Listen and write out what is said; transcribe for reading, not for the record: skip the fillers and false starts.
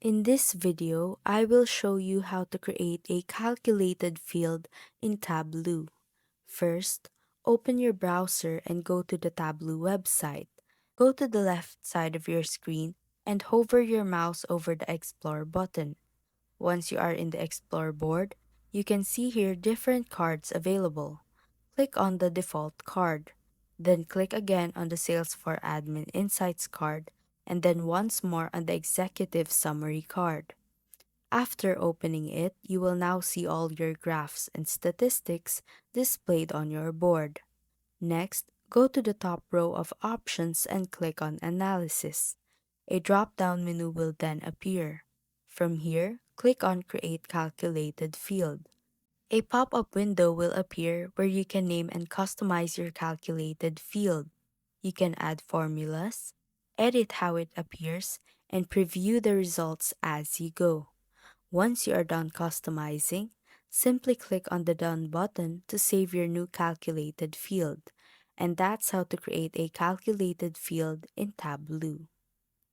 In this video, I will show you how to create a calculated field in Tableau. First, open your browser and go to the Tableau website. Go to the left side of your screen and hover your mouse over the Explore button. Once you are in the Explore board, you can see here different cards available. Click on the default card. Then click again on the Sales for Admin Insights card, and then once more on the Executive Summary card. After opening it, you will now see all your graphs and statistics displayed on your board. Next, go to the top row of options and click on Analysis. A drop-down menu will then appear. From here, click on Create Calculated Field. A pop-up window will appear where you can name and customize your calculated field. You can add formulas, edit how it appears, and preview the results as you go. Once you are done customizing, simply click on the Done button to save your new calculated field. And that's how to create a calculated field in Tableau.